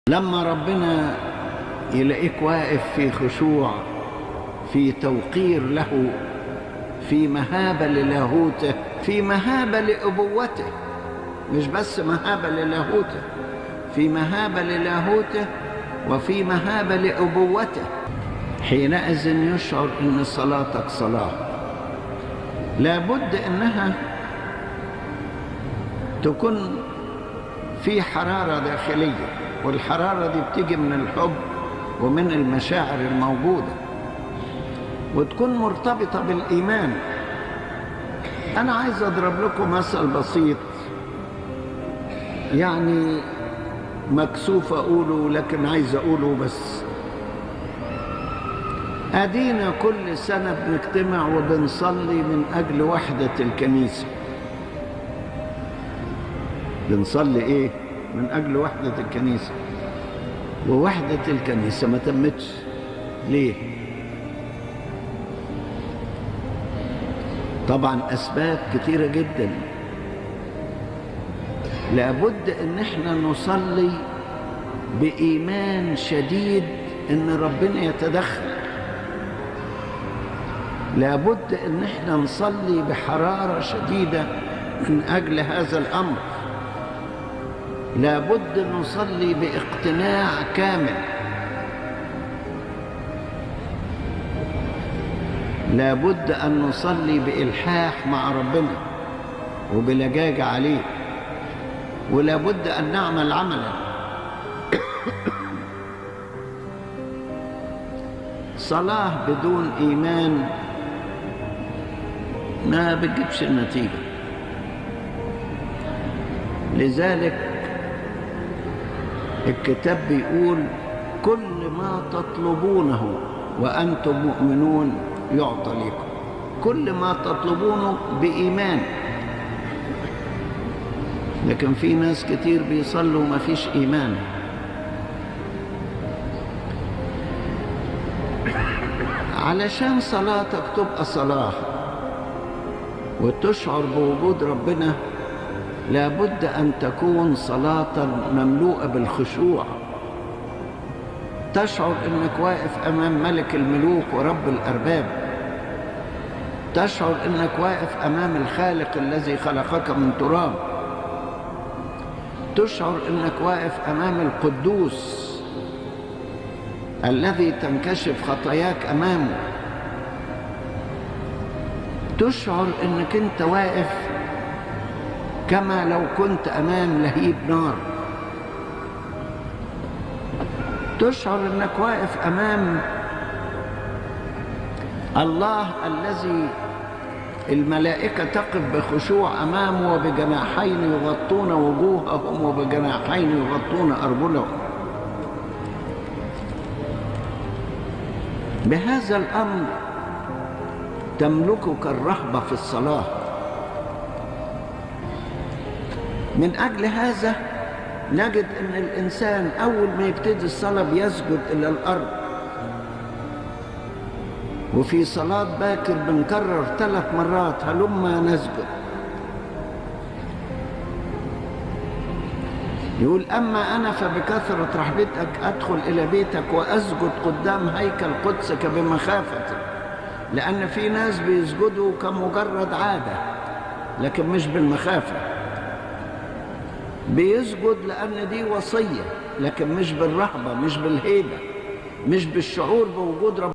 لما ربنا يلاقيك واقف في خشوع، في توقير له، في مهابة للاهوته، في مهابة لأبوته، مش بس مهابة للاهوته، في مهابة للاهوته وفي مهابة لأبوته، حينئذ يشعر أن صلاتك صلاة. لابد أنها تكون في حرارة داخلية، والحرارة دي بتيجي من الحب ومن المشاعر الموجودة، وتكون مرتبطة بالإيمان. أنا عايز أضرب لكم مثل بسيط، يعني مكسوف أقوله لكن عايز أقوله بس. أدينا كل سنة بنجتمع وبنصلي من أجل وحدة الكنيسة. بنصلي إيه؟ من أجل وحدة الكنيسة، ووحدة الكنيسة ما تمتش. ليه؟ طبعا أسباب كتيرة جدا. لابد ان احنا نصلي بإيمان شديد ان ربنا يتدخل. لابد ان احنا نصلي بحرارة شديدة من اجل هذا الامر. لابد نصلي باقتناع كامل. لابد ان نصلي بإلحاح مع ربنا وبلجاجة عليه، ولابد أن نعمل عملا. صلاة بدون إيمان ما بتجيبش النتيجة. لذلك الكتاب بيقول: كل ما تطلبونه وأنتم مؤمنون يعطى لكم. كل ما تطلبونه بإيمان. لكن في ناس كتير بيصلوا وما فيش إيمان. علشان صلاتك تبقى صلاة وتشعر بوجود ربنا، لابد أن تكون صلاة مملوءة بالخشوع. تشعر أنك واقف أمام ملك الملوك ورب الأرباب. تشعر أنك واقف أمام الخالق الذي خلقك من تراب. تشعر أنك واقف أمام القدوس الذي تنكشف خطاياك أمامه. تشعر أنك أنت واقف كما لو كنت أمام لهيب نار. تشعر أنك واقف أمام الله الذي الملائكة تقف بخشوع أمامه، وبجناحين يغطون وجوههم وبجناحين يغطون أرجلهم. بهذا الأمر تملكك الرهبة في الصلاة. من أجل هذا نجد أن الإنسان أول ما يبتدي الصلاة بيسجد إلى الأرض. وفي صلاة باكر بنكرر 3 مرات: هلما نسجد. يقول: أما أنا فبكثرة رحمتك أدخل إلى بيتك وأسجد قدام هيكل قدسك بمخافة. لأن في ناس بيسجدوا كمجرد عادة لكن مش بالمخافة. بيسجد لأن دي وصية لكن مش بالرهبة، مش بالهيبة، مش بالشعور بوجود ربنا.